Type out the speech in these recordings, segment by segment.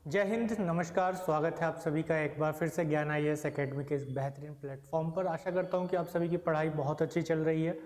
जय हिंद, नमस्कार। स्वागत है आप सभी का एक बार फिर से ज्ञान IAS एकेडमी के इस बेहतरीन प्लेटफॉर्म पर। आशा करता हूं कि आप सभी की पढ़ाई बहुत अच्छी चल रही है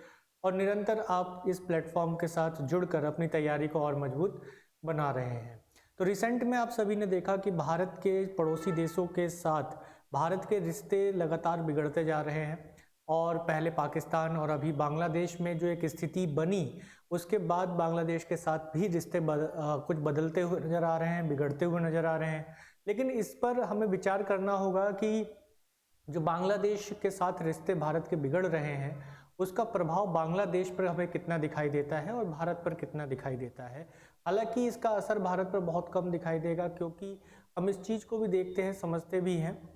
और निरंतर आप इस प्लेटफॉर्म के साथ जुड़कर अपनी तैयारी को और मजबूत बना रहे हैं। तो रिसेंट में आप सभी ने देखा कि भारत के पड़ोसी देशों के साथ भारत के रिश्ते लगातार बिगड़ते जा रहे हैं और पहले पाकिस्तान और अभी बांग्लादेश में जो एक स्थिति बनी, उसके बाद बांग्लादेश के साथ भी रिश्ते कुछ बदलते हुए नज़र आ रहे हैं, बिगड़ते हुए नज़र आ रहे हैं। लेकिन इस पर हमें विचार करना होगा कि जो बांग्लादेश के साथ रिश्ते भारत के बिगड़ रहे हैं, उसका प्रभाव बांग्लादेश पर हमें कितना दिखाई देता है और भारत पर कितना दिखाई देता है। हालांकि इसका असर भारत पर बहुत कम दिखाई देगा, क्योंकि हम इस चीज़ को भी देखते हैं, समझते भी हैं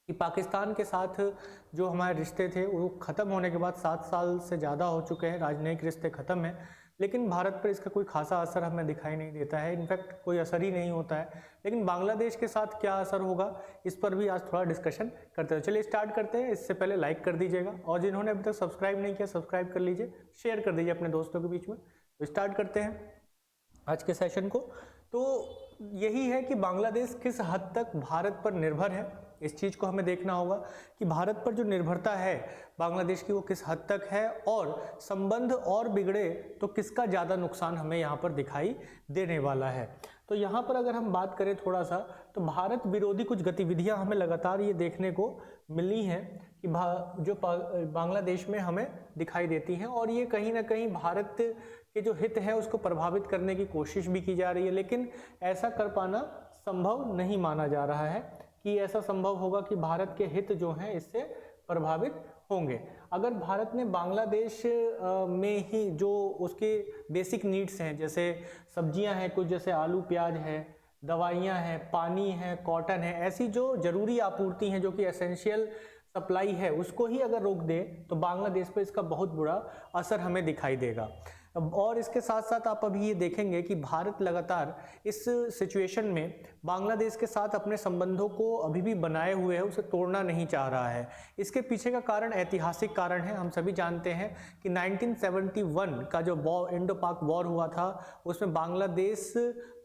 कि पाकिस्तान के साथ जो हमारे रिश्ते थे वो ख़त्म होने के बाद 7 साल से ज़्यादा हो चुके हैं, राजनयिक रिश्ते ख़त्म हैं, लेकिन भारत पर इसका कोई खासा असर हमें दिखाई नहीं देता है। इनफैक्ट कोई असर ही नहीं होता है। लेकिन बांग्लादेश के साथ क्या असर होगा, इस पर भी आज थोड़ा डिस्कशन करते हैं। चलिए स्टार्ट करते हैं। इससे पहले लाइक कर दीजिएगा और जिन्होंने अभी तक सब्सक्राइब नहीं किया सब्सक्राइब कर लीजिए, शेयर कर दीजिए अपने दोस्तों के बीच में। तो स्टार्ट करते हैं आज के सेशन को। तो यही है कि बांग्लादेश किस हद तक भारत पर निर्भर है, इस चीज़ को हमें देखना होगा कि भारत पर जो निर्भरता है बांग्लादेश की वो किस हद तक है, और संबंध और बिगड़े तो किसका ज़्यादा नुकसान हमें यहाँ पर दिखाई देने वाला है। तो यहाँ पर अगर हम बात करें थोड़ा सा, तो भारत विरोधी कुछ गतिविधियाँ हमें लगातार ये देखने को मिली हैं कि जो बांग्लादेश में हमें दिखाई देती हैं, और ये कहीं ना कहीं भारत के जो हित है उसको प्रभावित करने की कोशिश भी की जा रही है। लेकिन ऐसा कर पाना संभव नहीं माना जा रहा है कि ऐसा संभव होगा कि भारत के हित जो हैं इससे प्रभावित होंगे। अगर भारत ने बांग्लादेश में ही जो उसके बेसिक नीड्स हैं, जैसे सब्जियां हैं कुछ, जैसे आलू प्याज है, दवाइयां हैं, पानी है, कॉटन है, ऐसी जो जरूरी आपूर्ति हैं जो कि एसेंशियल सप्लाई है, उसको ही अगर रोक दे तो बांग्लादेश पे इसका बहुत बुरा असर हमें दिखाई देगा। और इसके साथ साथ आप अभी ये देखेंगे कि भारत लगातार इस सिचुएशन में बांग्लादेश के साथ अपने संबंधों को अभी भी बनाए हुए है, उसे तोड़ना नहीं चाह रहा है। इसके पीछे का कारण ऐतिहासिक कारण है। हम सभी जानते हैं कि 1971 का जो इंडो पाक वॉर हुआ था, उसमें बांग्लादेश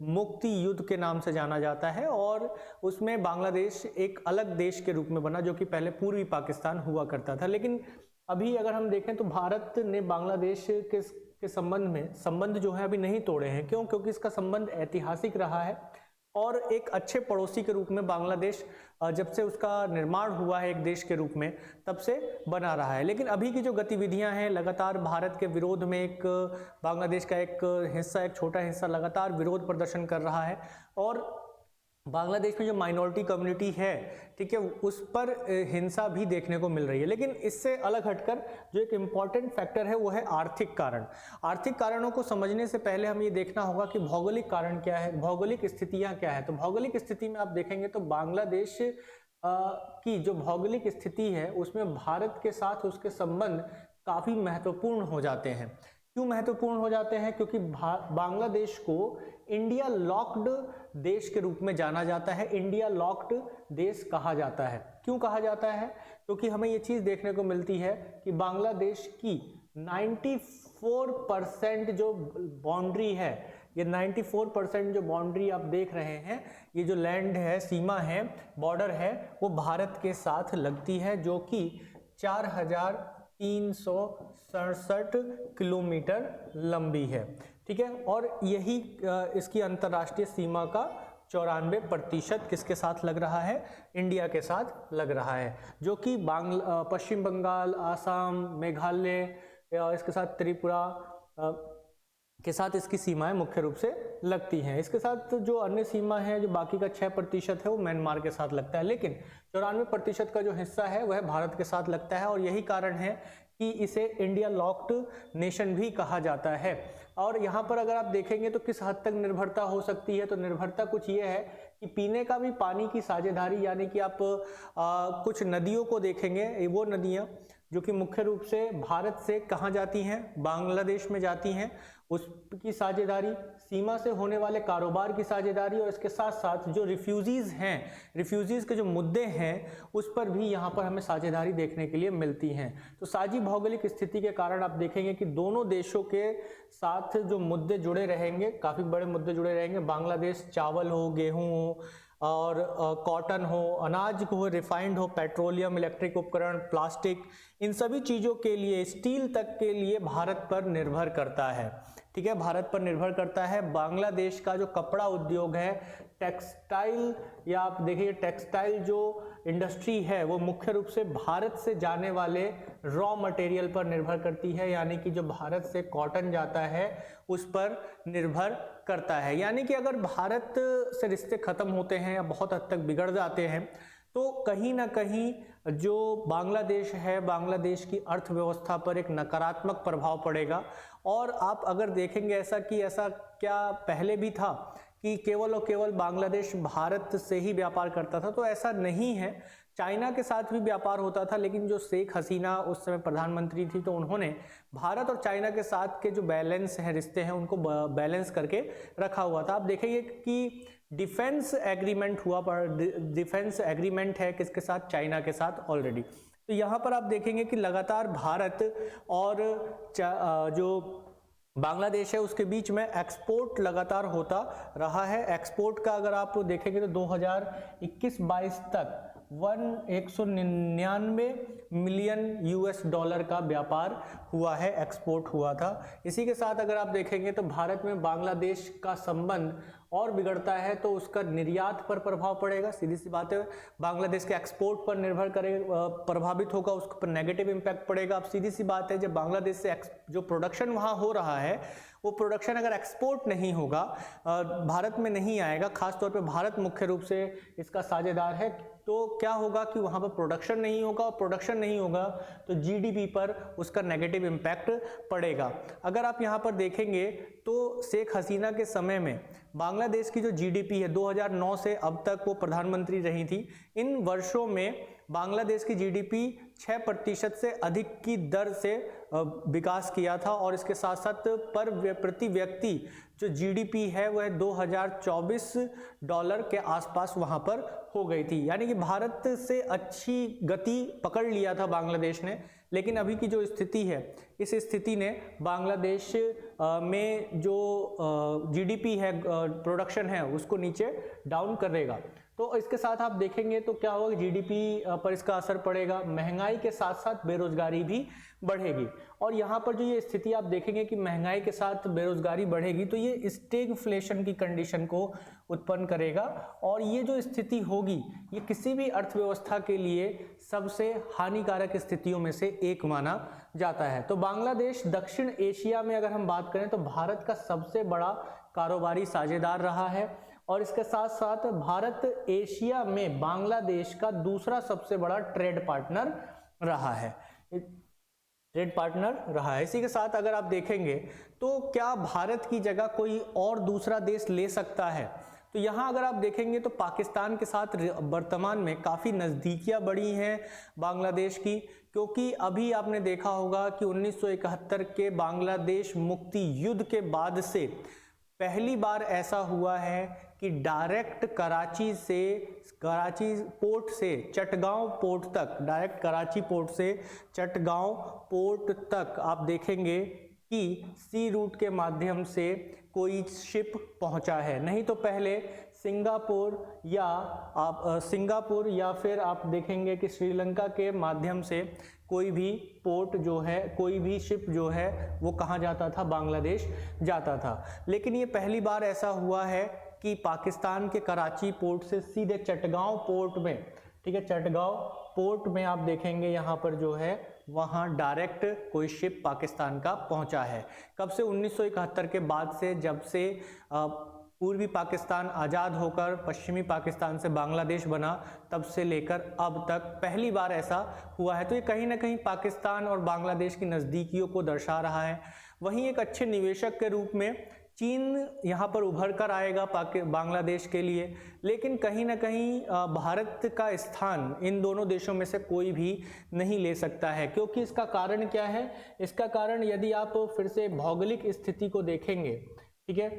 मुक्ति युद्ध के नाम से जाना जाता है, और उसमें बांग्लादेश एक अलग देश के रूप में बना, जो कि पहले पूर्वी पाकिस्तान हुआ करता था। लेकिन अभी अगर हम देखें तो भारत ने बांग्लादेश के संबंध जो है अभी नहीं तोड़े हैं। क्यों? क्योंकि इसका संबंध ऐतिहासिक रहा है और एक अच्छे पड़ोसी के रूप में बांग्लादेश जब से उसका निर्माण हुआ है एक देश के रूप में, तब से बना रहा है। लेकिन अभी की जो गतिविधियां हैं, लगातार भारत के विरोध में एक बांग्लादेश का एक हिस्सा, एक छोटा हिस्सा लगातार विरोध प्रदर्शन कर रहा है, और बांग्लादेश में जो माइनॉरिटी कम्युनिटी है, ठीक है, उस पर हिंसा भी देखने को मिल रही है। लेकिन इससे अलग हटकर जो एक इम्पॉर्टेंट फैक्टर है वो है आर्थिक कारण। आर्थिक कारणों को समझने से पहले हमें ये देखना होगा कि भौगोलिक कारण क्या है, भौगोलिक स्थितियां क्या है। तो भौगोलिक स्थिति में आप देखेंगे तो बांग्लादेश की जो भौगोलिक स्थिति है उसमें भारत के साथ उसके संबंध काफ़ी महत्वपूर्ण हो जाते हैं। क्यों महत्वपूर्ण हो जाते हैं? क्योंकि बांग्लादेश को इंडिया लॉक्ड देश के रूप में जाना जाता है, इंडिया लॉक्ड देश कहा जाता है। क्यों कहा जाता है? क्योंकि हमें ये चीज़ देखने को मिलती है कि बांग्लादेश की 94% जो बाउंड्री है, ये 94% जो बाउंड्री आप देख रहे हैं, ये जो लैंड है, सीमा है, बॉर्डर है, वो भारत के साथ लगती है, जो कि 4367 किलोमीटर लंबी है। ठीक है, और यही इसकी अंतर्राष्ट्रीय सीमा का 94% किसके साथ लग रहा है? इंडिया के साथ लग रहा है, जो कि पश्चिम बंगाल, आसाम, मेघालय, इसके साथ त्रिपुरा के साथ इसकी सीमाएं मुख्य रूप से लगती हैं। इसके साथ जो अन्य सीमा है, जो बाकी का 6% है, वो म्यांमार के साथ लगता है। लेकिन 94% का जो हिस्सा है वह भारत के साथ लगता है, और यही कारण है कि इसे इंडिया लॉक्ड नेशन भी कहा जाता है। और यहाँ पर अगर आप देखेंगे तो किस हद तक निर्भरता हो सकती है, तो निर्भरता कुछ ये है कि पीने का भी पानी की साझेदारी, यानी कि आप कुछ नदियों को देखेंगे, वो नदियाँ जो कि मुख्य रूप से भारत से कहाँ जाती हैं? बांग्लादेश में जाती हैं, उसकी साझेदारी सीमा से होने वाले कारोबार की साझेदारी और इसके साथ साथ जो रिफ्यूजीज़ हैं, रिफ्यूजीज़ के जो मुद्दे हैं उस पर भी यहाँ पर हमें साझेदारी देखने के लिए मिलती हैं। तो साझी भौगोलिक स्थिति के कारण आप देखेंगे कि दोनों देशों के साथ जो मुद्दे जुड़े रहेंगे, काफ़ी बड़े मुद्दे जुड़े रहेंगे। बांग्लादेश चावल हो, गेहूँ हो और कॉटन हो, अनाज हो, रिफाइंड हो, पेट्रोलियम, इलेक्ट्रिक उपकरण, प्लास्टिक, इन सभी चीज़ों के लिए, स्टील तक के लिए भारत पर निर्भर करता है। ठीक है, भारत पर निर्भर करता है। बांग्लादेश का जो कपड़ा उद्योग है, टेक्सटाइल, या आप देखिए टेक्सटाइल जो इंडस्ट्री है वो मुख्य रूप से भारत से जाने वाले रॉ मटेरियल पर निर्भर करती है, यानी कि जो भारत से कॉटन जाता है उस पर निर्भर करता है। यानी कि अगर भारत से रिश्ते खत्म होते हैं या बहुत हद तक बिगड़ जाते हैं तो कहीं ना कहीं जो बांग्लादेश है, बांग्लादेश की अर्थव्यवस्था पर एक नकारात्मक प्रभाव पड़ेगा। और आप अगर देखेंगे ऐसा कि ऐसा क्या पहले भी था कि केवल और केवल बांग्लादेश भारत से ही व्यापार करता था, तो ऐसा नहीं है। चाइना के साथ भी व्यापार होता था, लेकिन जो शेख हसीना उस समय प्रधानमंत्री थी तो उन्होंने भारत और चाइना के साथ के जो बैलेंस है, रिश्ते हैं, उनको बैलेंस करके रखा हुआ था। आप देखेंगे कि डिफेंस एग्रीमेंट हुआ, पर डिफेंस एग्रीमेंट है किसके साथ? चाइना के साथ ऑलरेडी। तो यहाँ पर आप देखेंगे कि लगातार भारत और जो बांग्लादेश है उसके बीच में एक्सपोर्ट लगातार होता रहा है। एक्सपोर्ट का अगर आप देखेंगे तो 2021-22 तक 199 मिलियन यूएस डॉलर का व्यापार हुआ है, एक्सपोर्ट हुआ था। इसी के साथ अगर आप देखेंगे तो भारत में बांग्लादेश का संबंध और बिगड़ता है तो उसका निर्यात पर प्रभाव पड़ेगा, सीधी सी बात है। बांग्लादेश के एक्सपोर्ट पर निर्भर करेगा, प्रभावित होगा, उसके पर नेगेटिव इम्पैक्ट पड़ेगा। अब सीधी सी बात है, जब बांग्लादेश से जो प्रोडक्शन वहाँ हो रहा है वो प्रोडक्शन अगर एक्सपोर्ट नहीं होगा, भारत में नहीं आएगा, खासतौर पे भारत मुख्य रूप से इसका साझेदार है, तो क्या होगा कि वहाँ पर प्रोडक्शन नहीं होगा, और प्रोडक्शन नहीं होगा तो जीडीपी पर उसका नेगेटिव इम्पैक्ट पड़ेगा। अगर आप यहाँ पर देखेंगे तो शेख हसीना के समय में बांग्लादेश की जो जीडीपी है 2009 से अब तक वो प्रधानमंत्री रही थी, इन वर्षों में बांग्लादेश की जीडीपी 6% से अधिक की दर से विकास किया था, और इसके साथ साथ प्रति व्यक्ति जो जीडीपी है वह 2024 डॉलर के आसपास वहां पर हो गई थी। यानी कि भारत से अच्छी गति पकड़ लिया था बांग्लादेश ने, लेकिन अभी की जो स्थिति है, इस स्थिति ने बांग्लादेश में जो जीडीपी है, प्रोडक्शन है, उसको नीचे डाउन करेगा। तो इसके साथ आप देखेंगे तो क्या होगा, जीडीपी पर इसका असर पड़ेगा, महंगाई के साथ साथ बेरोजगारी भी बढ़ेगी। और यहाँ पर जो ये स्थिति आप देखेंगे कि महंगाई के साथ बेरोजगारी बढ़ेगी तो ये स्टैगफ्लेशन की कंडीशन को उत्पन्न करेगा, और ये जो स्थिति होगी ये किसी भी अर्थव्यवस्था के लिए सबसे हानिकारक स्थितियों में से एक माना जाता है। तो बांग्लादेश दक्षिण एशिया में अगर हम बात करें तो भारत का सबसे बड़ा कारोबारी साझेदार रहा है, और इसके साथ साथ भारत एशिया में बांग्लादेश का दूसरा सबसे बड़ा ट्रेड पार्टनर रहा है, इसी के साथ अगर आप देखेंगे तो क्या भारत की जगह कोई और दूसरा देश ले सकता है? तो यहाँ अगर आप देखेंगे तो पाकिस्तान के साथ वर्तमान में काफ़ी नज़दीकियाँ बढ़ी हैं बांग्लादेश की, क्योंकि अभी आपने देखा होगा कि 1971 के बांग्लादेश मुक्ति युद्ध के बाद से पहली बार ऐसा हुआ है कि डायरेक्ट कराची पोर्ट से चटगांव पोर्ट तक, डायरेक्ट कराची पोर्ट से चटगांव पोर्ट तक आप देखेंगे कि सी रूट के माध्यम से कोई शिप पहुंचा है। नहीं तो पहले सिंगापुर या फिर आप देखेंगे कि श्रीलंका के माध्यम से कोई भी पोर्ट जो है, कोई भी शिप जो है वो कहाँ जाता था? बांग्लादेश जाता था। लेकिन ये पहली बार ऐसा हुआ है कि पाकिस्तान के कराची पोर्ट से सीधे चटगांव पोर्ट में, ठीक है, चटगांव पोर्ट में आप देखेंगे यहाँ पर जो है वहाँ डायरेक्ट कोई शिप पाकिस्तान का पहुँचा है। कब से? 1971 के बाद से, जब से पूर्वी पाकिस्तान आज़ाद होकर पश्चिमी पाकिस्तान से बांग्लादेश बना, तब से लेकर अब तक पहली बार ऐसा हुआ है। तो ये कहीं ना कहीं पाकिस्तान और बांग्लादेश की नज़दीकियों को दर्शा रहा है। वहीं एक अच्छे निवेशक के रूप में चीन यहाँ पर उभर कर आएगा बांग्लादेश के लिए, लेकिन कहीं ना कहीं भारत का स्थान इन दोनों देशों में से कोई भी नहीं ले सकता है। क्योंकि इसका कारण क्या है? इसका कारण यदि आप फिर से भौगोलिक स्थिति को देखेंगे, ठीक है,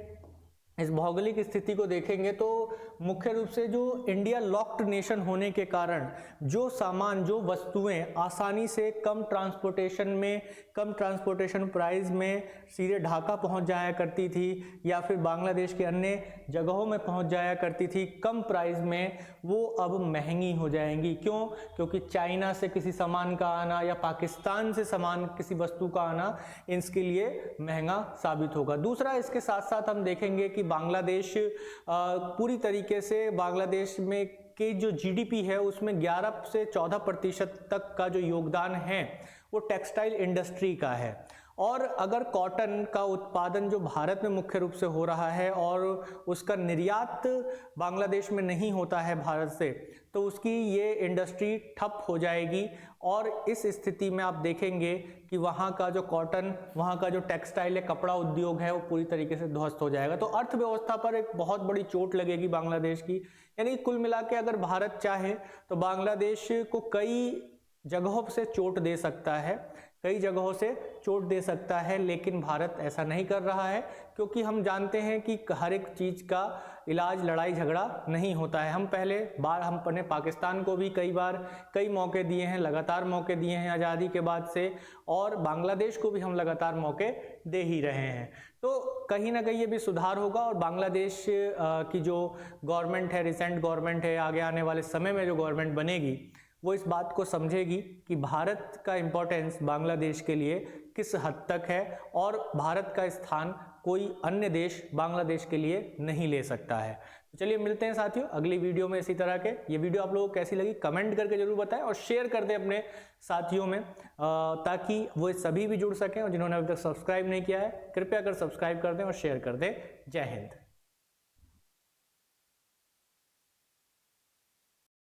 इस भौगोलिक स्थिति को देखेंगे तो मुख्य रूप से जो इंडिया लॉक्ड नेशन होने के कारण जो सामान, जो वस्तुएं आसानी से कम ट्रांसपोर्टेशन में, कम ट्रांसपोर्टेशन प्राइस में सीधे ढाका पहुंच जाया करती थी या फिर बांग्लादेश के अन्य जगहों में पहुंच जाया करती थी कम प्राइस में, वो अब महंगी हो जाएंगी। क्यों? क्योंकि चाइना से किसी सामान का आना या पाकिस्तान से सामान, किसी वस्तु का आना इसके लिए महंगा साबित होगा। दूसरा, इसके साथ साथ हम देखेंगे कि बांग्लादेश पूरी तरीके से, बांग्लादेश में के जो जीडीपी है उसमें 11 से 14% तक का जो योगदान है वो टेक्सटाइल इंडस्ट्री का है। और अगर कॉटन का उत्पादन जो भारत में मुख्य रूप से हो रहा है और उसका निर्यात बांग्लादेश में नहीं होता है भारत से, तो उसकी ये इंडस्ट्री ठप हो जाएगी। और इस स्थिति में आप देखेंगे कि वहाँ का जो कॉटन, वहाँ का जो टेक्सटाइल या कपड़ा उद्योग है वो पूरी तरीके से ध्वस्त हो जाएगा। तो अर्थव्यवस्था पर एक बहुत बड़ी चोट लगेगी बांग्लादेश की। यानी कुल मिला के अगर भारत चाहे तो बांग्लादेश को कई जगहों से चोट दे सकता है, कई जगहों से चोट दे सकता है, लेकिन भारत ऐसा नहीं कर रहा है क्योंकि हम जानते हैं कि हर एक चीज़ का इलाज लड़ाई झगड़ा नहीं होता है। हम पहले बार हम अपने पाकिस्तान को भी कई मौके दिए हैं, लगातार मौके दिए हैं आज़ादी के बाद से, और बांग्लादेश को भी हम लगातार मौके दे ही रहे हैं। तो कहीं ना कहीं ये भी सुधार होगा और बांग्लादेश की जो गवर्नमेंट है, रिसेंट गवर्नमेंट है, आगे आने वाले समय में जो गवर्नमेंट बनेगी वो इस बात को समझेगी कि भारत का इम्पोर्टेंस बांग्लादेश के लिए किस हद तक है और भारत का स्थान कोई अन्य देश बांग्लादेश के लिए नहीं ले सकता है। तो चलिए मिलते हैं साथियों अगली वीडियो में इसी तरह के। ये वीडियो आप लोगों को कैसी लगी कमेंट करके जरूर बताएं और शेयर कर दें अपने साथियों में, ताकि वो सभी भी जुड़ सकें। और जिन्होंने अभी तक सब्सक्राइब नहीं किया है कृपया कर सब्सक्राइब कर दें और शेयर कर दें। जय हिंद।